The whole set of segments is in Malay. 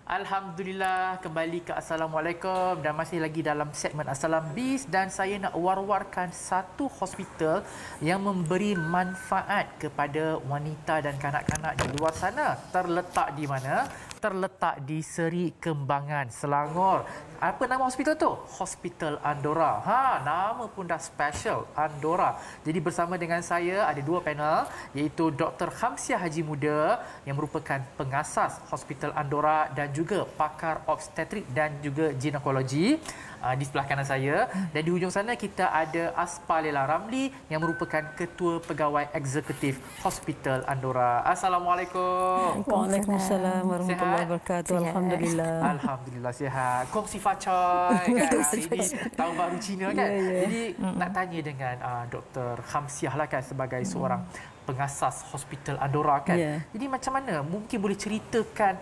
Alhamdulillah, kembali ke Assalamualaikum dan masih lagi dalam segmen Assalam Bis, dan saya nak war-warkan satu hospital yang memberi manfaat kepada wanita dan kanak-kanak di luar sana. Terletak di mana? Terletak di Seri Kembangan, Selangor. Apa nama hospital tu? Hospital Andorra. Nama pun dah special, Andorra. Jadi bersama dengan saya ada dua panel, iaitu Dr. Khamsiah Haji Muda yang merupakan pengasas Hospital Andorra dan juga pakar obstetrik dan juga ginekologi di sebelah kanan saya, dan di hujung sana kita ada Aspa Lela Ramli yang merupakan Ketua Pegawai Eksekutif Hospital Andorra. Assalamualaikum. Waalaikumsalam warahmatullahi wabarakatuh. Alhamdulillah. Alhamdulillah sihat. Kongsi facoy kan hari ini tahun baru Cina kan. Jadi nak tanya dengan Dr. Khamsiah lah kan, sebagai seorang pengasas Hospital Andorra kan. Jadi macam mana mungkin boleh ceritakan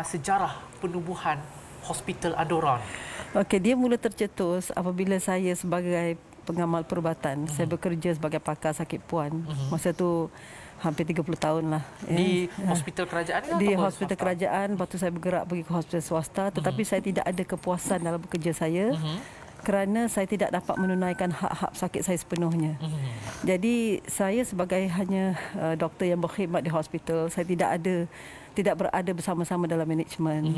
sejarah penubuhan Hospital Andorra? Okey, dia mula tercetus apabila saya sebagai pengamal perubatan, saya bekerja sebagai pakar sakit puan. Masa tu hampir 30 tahun lah. Di hospital kerajaan ke? Di hospital kerajaan, lepas tu saya bergerak pergi ke hospital swasta, tetapi saya tidak ada kepuasan dalam bekerja saya. Kerana saya tidak dapat menunaikan hak-hak sakit saya sepenuhnya. Jadi saya sebagai hanya doktor yang berkhidmat di hospital, saya tidak berada bersama-sama dalam management.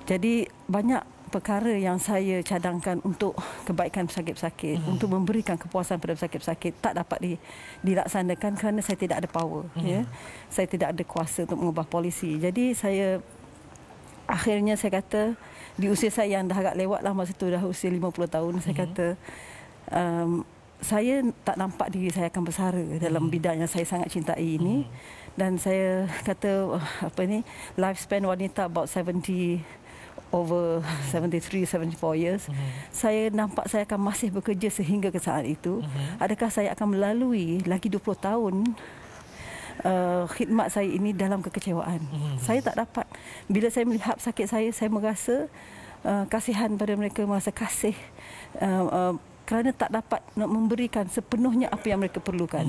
Jadi banyak perkara yang saya cadangkan untuk kebaikan pesakit-pesakit, untuk memberikan kepuasan pada pesakit-pesakit, tak dapat dilaksanakan kerana saya tidak ada power. Saya tidak ada kuasa untuk mengubah polisi. Jadi akhirnya saya kata, di usia saya yang dah agak lewat lah, masa tu dah usia 50 tahun, saya kata saya tak nampak diri saya akan bersara dalam bidang yang saya sangat cintai ini. Dan saya kata lifespan wanita about 73-74 years. Saya nampak saya akan masih bekerja sehingga ke saat itu. Adakah saya akan melalui lagi 20 tahun khidmat saya ini dalam kekecewaan? Saya tak dapat. Bila saya melihat sakit saya merasa kasihan pada mereka, merasa kasih kerana tak dapat nak memberikan sepenuhnya apa yang mereka perlukan.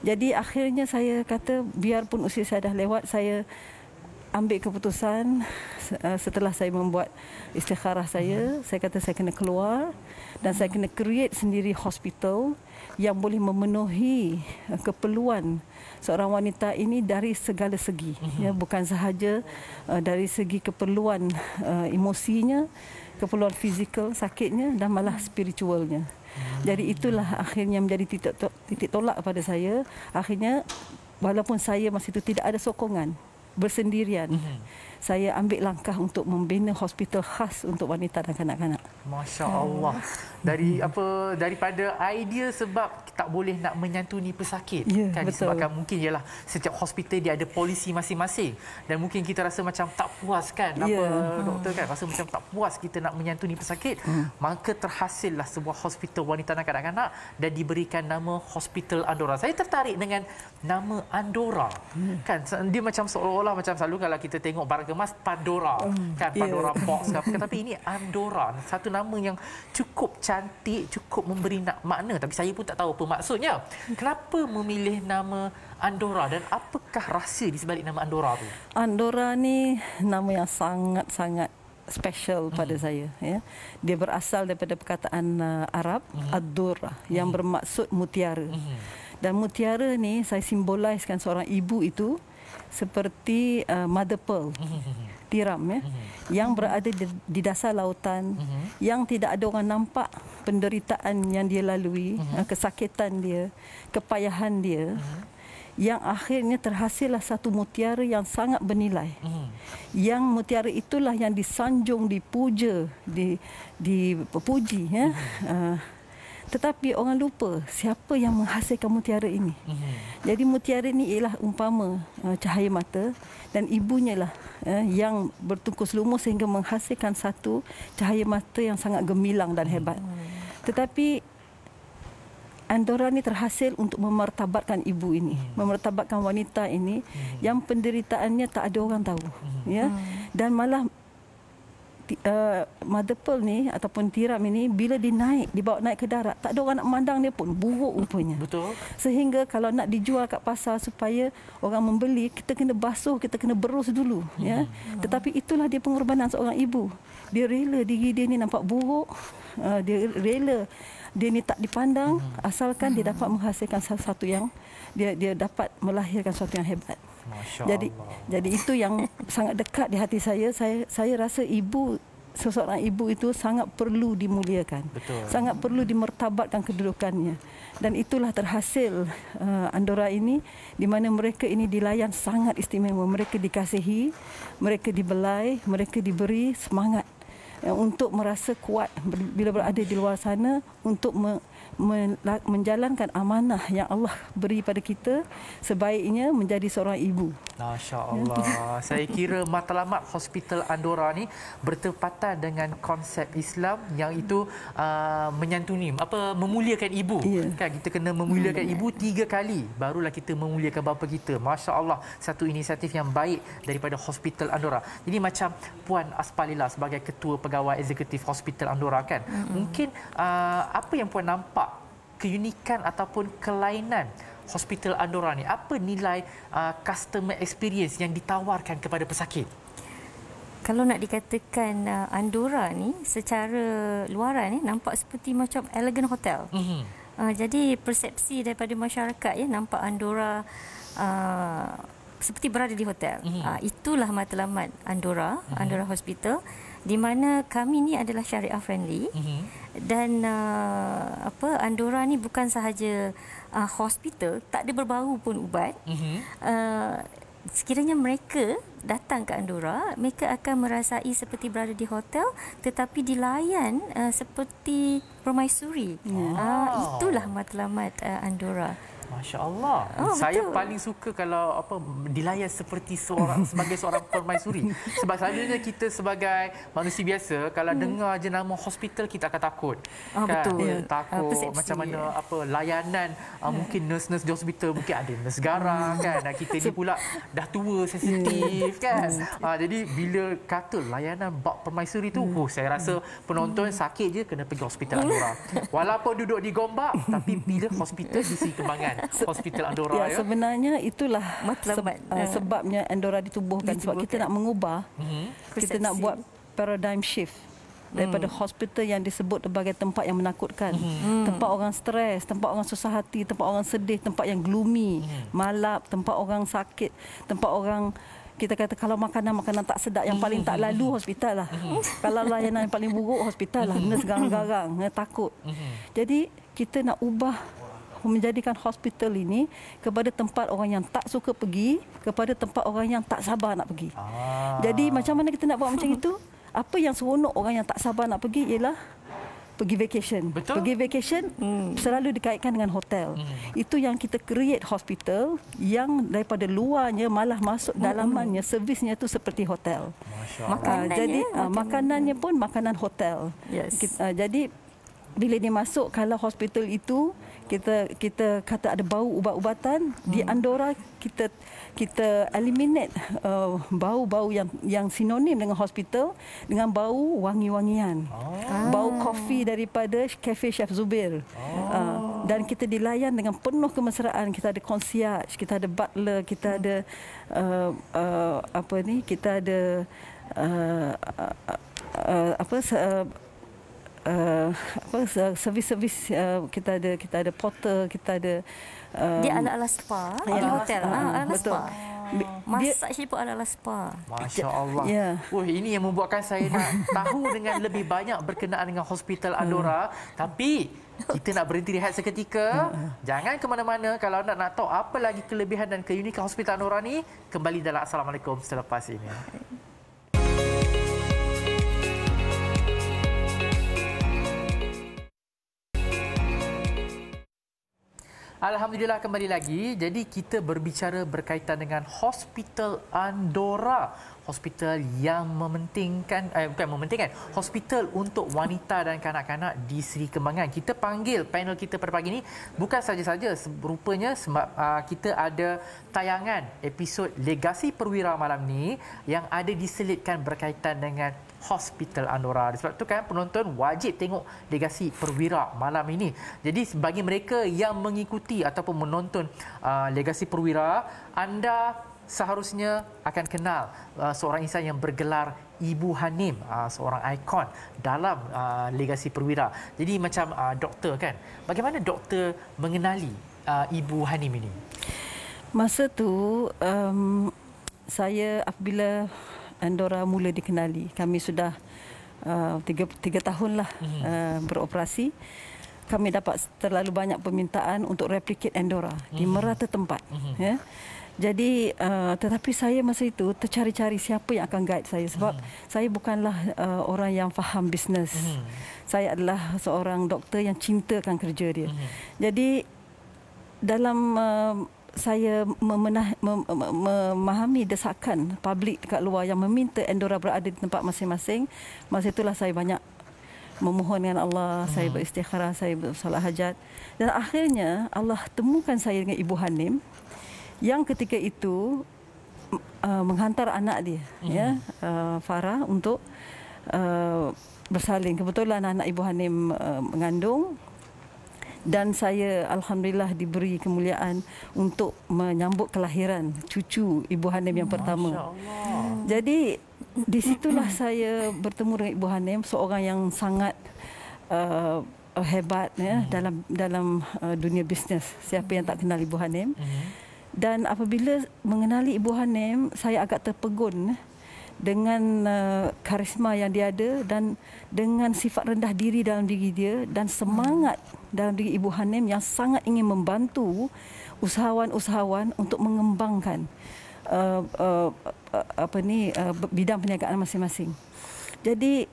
Jadi akhirnya saya kata, biarpun usia saya dah lewat, saya ambil keputusan setelah saya membuat istikharah saya kata saya kena keluar dan saya kena create sendiri hospital yang boleh memenuhi keperluan seorang wanita ini dari segala segi. Bukan sahaja dari segi keperluan emosinya, keperluan fizikal sakitnya, dan malah spiritualnya. Jadi itulah akhirnya menjadi titik tolak pada saya. Akhirnya walaupun saya masa itu tidak ada sokongan, bersendirian, saya ambil langkah untuk membina hospital khas untuk wanita dan kanak-kanak. Masya Allah. Daripada idea sebab tak boleh nak menyantuni pesakit, kan, disebabkan mungkin ialah setiap hospital dia ada polisi masing-masing, dan mungkin kita rasa macam tak puas kan, doktor kan, rasa macam tak puas kita nak menyantuni pesakit. Maka terhasillah sebuah hospital wanita dan kanak-kanak dan diberikan nama Hospital Andorra. Saya tertarik dengan nama Andorra. Kan dia macam seolah-olah macam selalu kalau kita tengok barang kemas Pandora, kan, Pandora box ke apa, tapi ini Andorra, satu nama yang cukup cantik, cukup memberi makna, tapi saya pun tak tahu apa maksudnya. Kenapa memilih nama Andorra dan apakah rahsia di sebalik nama Andorra tu? Andorra ni nama yang sangat-sangat special pada saya. Dia berasal daripada perkataan Arab ad-durra yang bermaksud mutiara. Dan mutiara ni saya simboliskan seorang ibu itu seperti mother pearl, tiram yang berada di dasar lautan, yang tidak ada orang nampak penderitaan yang dia lalui, kesakitan dia, kepayahan dia, yang akhirnya terhasillah satu mutiara yang sangat bernilai. Yang mutiara itulah yang disanjung, dipuja, dipuji. Tetapi orang lupa siapa yang menghasilkan mutiara ini. Jadi mutiara ini ialah umpama cahaya mata, dan ibunya lah yang bertungkus lumus sehingga menghasilkan satu cahaya mata yang sangat gemilang dan hebat. Tetapi Andorra ni terhasil untuk memartabatkan ibu ini, memartabatkan wanita ini yang penderitaannya tak ada orang tahu, dan malah mother pearl ni ataupun tiram ini bila dibawa naik ke darat, tak ada orang nak memandang dia pun, buruk rupanya. Betul. Sehingga kalau nak dijual kat pasar supaya orang membeli, kita kena basuh, kita kena berus dulu, ya. Tetapi itulah dia pengorbanan seorang ibu. Dia rela diri dia ni nampak buruk, dia rela dia ni tak dipandang, asalkan dia dapat menghasilkan sesuatu yang dia dapat melahirkan sesuatu yang hebat. Jadi itu yang sangat dekat di hati saya. Saya rasa seseorang ibu itu sangat perlu dimuliakan. Betul. Sangat perlu dimertabatkan kedudukannya. Dan itulah terhasil Andorra ini, di mana mereka ini dilayan sangat istimewa. Mereka dikasihi, mereka dibelai, mereka diberi semangat untuk merasa kuat bila berada di luar sana untuk menjalankan amanah yang Allah beri pada kita, sebaiknya menjadi seorang ibu. Masya Allah. Saya kira matlamat Hospital Andorra ni bertepatan dengan konsep Islam yang itu menyantuni, memuliakan ibu. Kan kita kena memuliakan ibu 3 kali barulah kita memuliakan bapa kita. Masya Allah, satu inisiatif yang baik daripada Hospital Andorra. Jadi macam Puan Aspalila sebagai ketua pegawai eksekutif Hospital Andorra kan, mungkin apa yang Puan nampak keunikan ataupun kelainan Hospital Andorra ni? Apa nilai customer experience yang ditawarkan kepada pesakit? Kalau nak dikatakan Andorra ni secara luaran ni nampak seperti macam elegant hotel. Jadi persepsi daripada masyarakat nampak Andorra seperti berada di hotel. Itulah matlamat Andorra, Andorra Hospital, di mana kami ni adalah syariah friendly. Dan Andorra ni bukan sahaja hospital, tak ada berbau pun ubat. Sekiranya mereka datang ke Andorra, mereka akan merasai seperti berada di hotel, tetapi dilayan seperti permaisuri. Itulah matlamat Andorra. Masya Allah. Saya paling suka kalau dilayan seperti sebagai seorang permaisuri. Sebab selalunya kita sebagai manusia biasa kalau dengar je nama hospital kita akan takut. Betul. Takut macam mana layanan mungkin nurse-nurse di hospital mungkin ada nurse garang kan. Dan kita ni pula dah tua, sensitif kan. Jadi bila kata layanan bab permaisuri tu, saya rasa penonton sakit je kena pergi Hospital Andorra. Walaupun duduk di Gombak, tapi bila hospital di Seri Kembangan, Hospital Andorra sebenarnya itulah sebabnya Andorra ditubuhkan. Sebab kita nak mengubah, kita nak buat paradigm shift daripada hospital yang disebut sebagai tempat yang menakutkan, tempat orang stres, tempat orang susah hati, tempat orang sedih, tempat yang gloomy, malap, tempat orang sakit, tempat orang kita kata kalau makanan tak sedap, yang paling tak lalu hospital lah. Kalau layanan yang paling buruk hospital lah, nurse garang-garang, takut. Jadi kita nak ubah, menjadikan hospital ini kepada tempat orang yang tak suka pergi, kepada tempat orang yang tak sabar nak pergi. Jadi macam mana kita nak buat macam itu? Apa yang seronok orang yang tak sabar nak pergi ialah pergi vacation. Betul? Pergi vacation selalu dikaitkan dengan hotel. Itu yang kita create hospital yang daripada luarnya malah masuk dalamannya, servisnya itu seperti hotel. Jadi makanannya pun makanan hotel. Jadi bila dia masuk, kalau hospital itu kita kata ada bau ubat-ubatan, di Andorra kita eliminate bau-bau yang sinonim dengan hospital dengan bau wangi-wangian. Bau kopi daripada Cafe Chef Zubir. Dan kita dilayan dengan penuh kemesraan. Kita ada concierge, kita ada butler, kita ada kita ada servis-servis, kita ada porter, kita ada dia ala-ala spa di hotel. Ala spa. Massage pun ala-ala spa. Masya Allah. Ini yang membuatkan saya nak tahu dengan lebih banyak berkenaan dengan Hospital Andorra. Tapi kita nak berhenti rehat seketika. Jangan ke mana-mana. Kalau nak tahu apa lagi kelebihan dan keunikan Hospital Andorra ni, kembali dalam Assalamualaikum selepas ini. Alhamdulillah kembali lagi. Jadi kita berbicara berkaitan dengan Hospital Andorra. Hospital yang hospital untuk wanita dan kanak-kanak di Seri Kembangan. Kita panggil panel kita pada pagi ini bukan saja-saja rupanya sebab kita ada tayangan episod Legasi Perwira malam ni yang ada diselitkan berkaitan dengan Hospital Andorra. Sebab itu kan penonton wajib tengok Legasi Perwira malam ini. Jadi bagi mereka yang mengikuti ataupun menonton Legasi Perwira, anda seharusnya akan kenal seorang insan yang bergelar Ibu Hanim, seorang ikon dalam Legasi Perwira. Jadi macam doktor kan. Bagaimana doktor mengenali Ibu Hanim ini? Masa tu saya apabila Andorra mula dikenali, kami sudah 3 tahun lah beroperasi. Kami dapat terlalu banyak permintaan untuk replicate Andorra di merata tempat. Ya. Jadi tetapi saya masa itu tercari-cari siapa yang akan guide saya sebab saya bukanlah orang yang faham bisnes. Saya adalah seorang doktor yang cintakan kerja dia. Jadi dalam saya memahami desakan publik dekat luar yang meminta Andorra berada di tempat masing-masing. Masa itulah saya banyak memohon dengan Allah, saya beristikharah, saya bersolat hajat. Dan akhirnya Allah temukan saya dengan Ibu Hanim yang ketika itu menghantar anak dia, Farah, untuk bersalin. Kebetulan anak Ibu Hanim mengandung. Dan saya alhamdulillah diberi kemuliaan untuk menyambut kelahiran cucu Ibu Hanim yang pertama. Jadi di situlah saya bertemu dengan Ibu Hanim, seorang yang sangat hebat dalam dunia bisnes. Siapa yang tak kenal Ibu Hanim? Dan apabila mengenali Ibu Hanim, saya agak terpegun dengan karisma yang dia ada dan dengan sifat rendah diri dalam diri dia dan semangat dalam diri Ibu Hanim yang sangat ingin membantu usahawan-usahawan untuk mengembangkan bidang perniagaan masing-masing. Jadi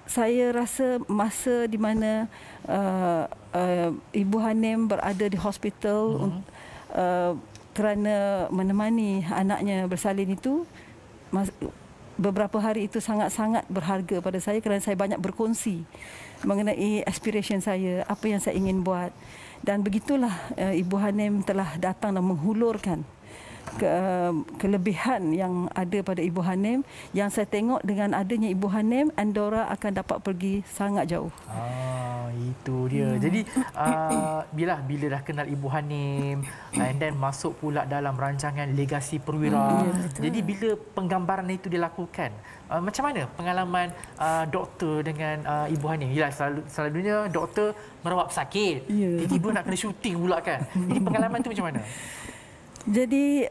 saya rasa masa di mana Ibu Hanim berada di hospital kerana menemani anaknya bersalin itu, beberapa hari itu sangat-sangat berharga pada saya kerana saya banyak berkongsi mengenai aspiration saya, apa yang saya ingin buat. Dan begitulah Ibu Hanim telah datang dan menghulurkan kelebihan yang ada pada Ibu Hanim, yang saya tengok dengan adanya Ibu Hanim, Andorra akan dapat pergi sangat jauh. Itu dia. Jadi bila dah kenal Ibu Hanim and then masuk pula dalam rancangan Legasi Perwira. Jadi bila penggambaran itu dilakukan, macam mana pengalaman doktor dengan Ibu Hanim? Yalah, selalunya doktor merawat pesakit. Tiba-tiba nak kena syuting pula kan. Jadi pengalaman tu macam mana? Jadi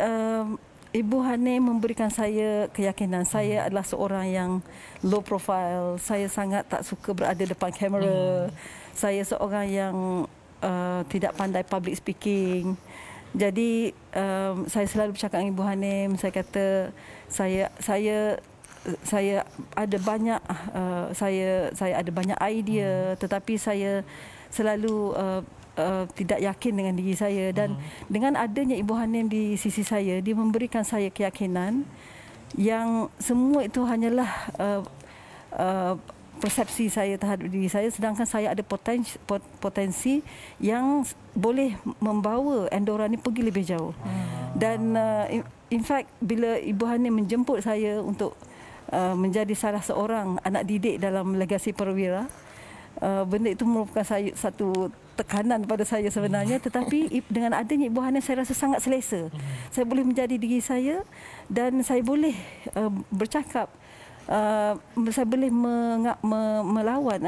Ibu Hanim memberikan saya keyakinan. Saya adalah seorang yang low profile. Saya sangat tak suka berada depan kamera. Saya seorang yang tidak pandai public speaking. Jadi saya selalu bercakap dengan Ibu Hanim. Saya kata saya ada banyak saya ada banyak idea, tetapi saya selalu tidak yakin dengan diri saya. Dan dengan adanya Ibu Hanim di sisi saya, dia memberikan saya keyakinan yang semua itu hanyalah persepsi saya terhadap diri saya, sedangkan saya ada potensi yang boleh membawa Andorra ni pergi lebih jauh. Dan in fact bila Ibu Hanim menjemput saya untuk menjadi salah seorang anak didik dalam Legasi Perwira, benda itu merupakan satu tekanan pada saya sebenarnya, tetapi dengan adanya Ibu Hanim saya rasa sangat selesa. Saya boleh menjadi diri saya dan saya boleh bercakap, saya boleh melawan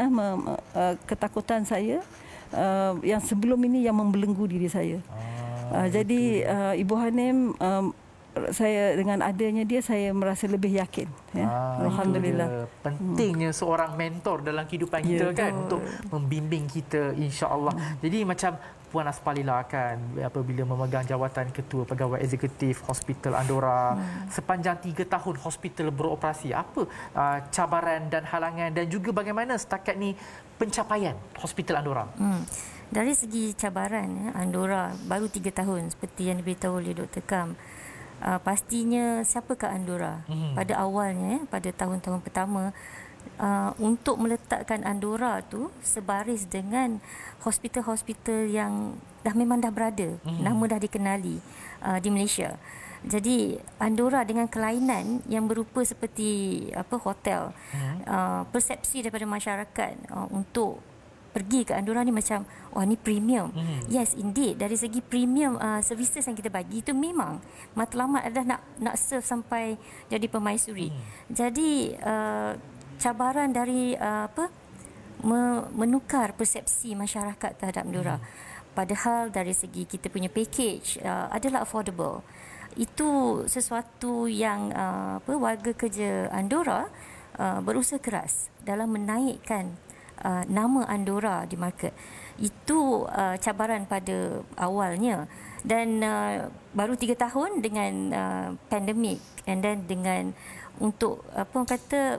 ketakutan saya yang sebelum ini yang membelenggu diri saya. Jadi Ibu Hanim saya dengan adanya dia saya merasa lebih yakin. Alhamdulillah. Pentingnya seorang mentor dalam kehidupan kita kan untuk membimbing kita insya-Allah. Jadi macam Puan Asfalila kan apabila memegang jawatan Ketua Pegawai Eksekutif Hospital Andorra sepanjang 3 tahun hospital beroperasi, apa cabaran dan halangan dan juga bagaimana setakat ni pencapaian Hospital Andorra? Dari segi cabaran, Andorra baru 3 tahun seperti yang diberitahu oleh Dr. Kam. Pastinya siapakah Andorra? Pada awalnya, pada tahun-tahun pertama, untuk meletakkan Andorra tu sebaris dengan hospital-hospital yang memang dah berada, nama dah dikenali di Malaysia. Jadi Andorra dengan kelainan yang berupa seperti hotel, persepsi daripada masyarakat untuk pergi ke Andorra ni macam ni premium. Yes, indeed, dari segi premium services yang kita bagi itu memang matlamat adalah nak serve sampai jadi permaisuri. Jadi cabaran dari menukar persepsi masyarakat terhadap Andorra. Padahal dari segi kita punya package adalah affordable. Itu sesuatu yang warga kerja Andorra berusaha keras dalam menaikkan nama Andorra di market. Itu cabaran pada awalnya, dan baru 3 tahun dengan pandemik, and then dengan untuk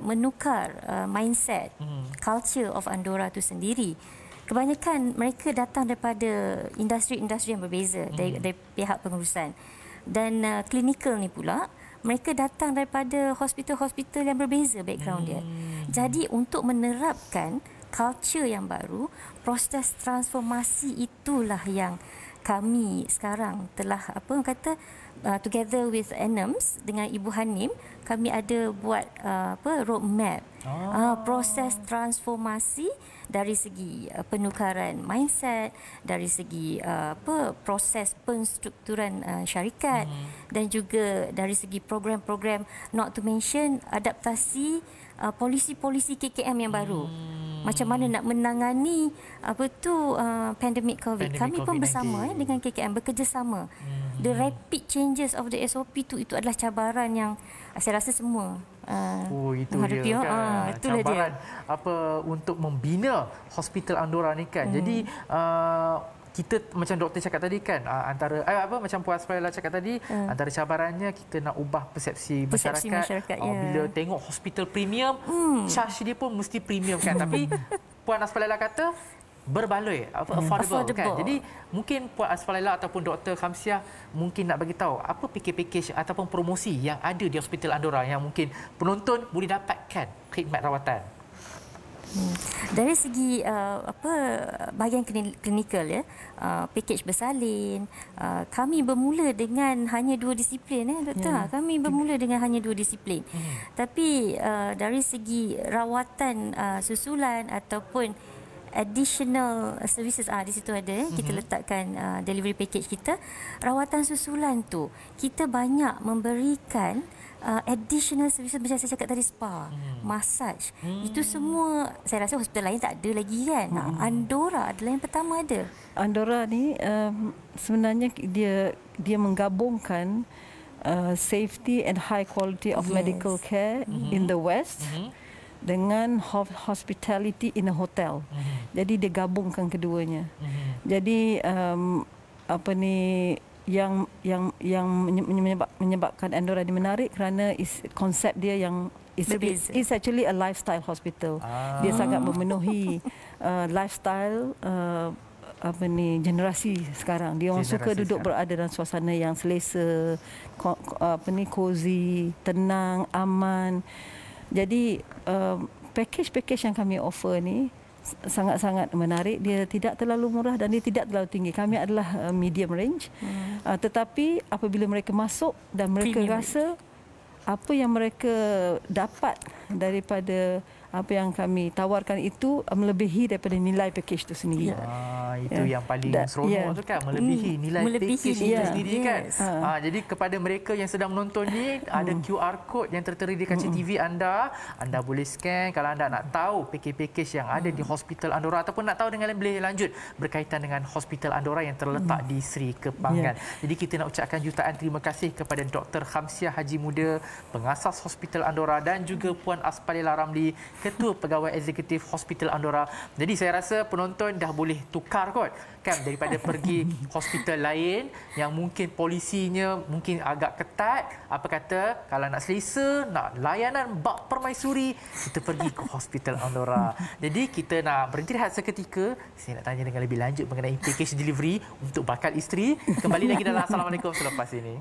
menukar mindset, culture of Andorra itu sendiri. Kebanyakan mereka datang daripada industri-industri yang berbeza, dari pihak pengurusan, dan klinikal ni pula mereka datang daripada hospital-hospital yang berbeza background dia. Jadi untuk menerapkan culture yang baru, proses transformasi itulah yang kami sekarang telah together with ANEMS dengan Ibu Hanim, kami ada buat roadmap, proses transformasi dari segi penukaran mindset, dari segi proses penstrukturan syarikat, dan juga dari segi program-program, not to mention adaptasi polisi-polisi KKM yang baru. Macam mana nak menangani pandemik COVID. Kami pun bersama dengan KKM bekerjasama. The rapid changes of the SOP itu adalah cabaran yang saya rasa semua itu dia kan. Cabaran untuk membina Hospital Andorra ni kan. Jadi kita macam doktor cakap tadi kan, antara macam Puan Asfalila cakap tadi, antara cabarannya kita nak ubah persepsi masyarakat. Bila tengok hospital premium, charge dia pun mesti premium kan. Tapi Puan Asfalila kata berbaloi, affordable kan. Jadi mungkin Puan Asfalila ataupun Dr. Khamsiah mungkin nak bagi tahu apa package ataupun promosi yang ada di Hospital Andorra yang mungkin penonton boleh dapatkan khidmat rawatan. Dari segi bahagian klinikal package bersalin, kami bermula dengan hanya 2 disiplin doktor. Kami bermula dengan hanya 2 disiplin. Tapi dari segi rawatan susulan ataupun additional services, di situ ada kita letakkan delivery package kita. Rawatan susulan tu kita banyak memberikan additional services macam saya cakap tadi, spa, massage. Itu semua saya rasa hospital lain tak ada lagi kan. Andorra adalah yang pertama ada. Andorra ni sebenarnya dia menggabungkan safety and high quality of medical care in the West dengan hospitality in a hotel. Jadi dia gabungkan keduanya. Jadi yang menyebabkan Andorra ini menarik kerana konsep dia yang is actually a lifestyle hospital. Dia sangat memenuhi lifestyle generasi sekarang. Dia orang suka duduk berada dalam suasana yang selesa, cozy, tenang, aman. Jadi package yang kami offer ni sangat-sangat menarik. Dia tidak terlalu murah dan dia tidak terlalu tinggi. Kami adalah medium range. Tetapi apabila mereka masuk dan mereka rasa apa yang mereka dapat daripada apa yang kami tawarkan itu melebihi daripada nilai package itu sendiri. Itu yang paling seronok tu kan, melebihi nilai package itu sendiri kan. Jadi kepada mereka yang sedang menonton ni, ada QR code yang tertera di kaca TV anda boleh scan kalau anda nak tahu package-package yang ada di Hospital Andorra ataupun nak tahu dengan lebih lanjut berkaitan dengan Hospital Andorra yang terletak di Sri Kembangan. Jadi kita nak ucapkan jutaan terima kasih kepada Dr. Khamsiah Haji Muda, pengasas Hospital Andorra, dan juga Puan Aspalila Ramli, Ketua Pegawai Eksekutif Hospital Andorra. Jadi saya rasa penonton dah boleh tukar kot kan, daripada pergi hospital lain yang mungkin polisinya mungkin agak ketat, apa kata kalau nak selesa, nak layanan bak permaisuri, kita pergi ke Hospital Andorra. Jadi kita nak berhenti rehat seketika. Saya nak tanya dengan lebih lanjut mengenai package delivery untuk bakal isteri. Kembali lagi dalam Assalamualaikum selepas ini.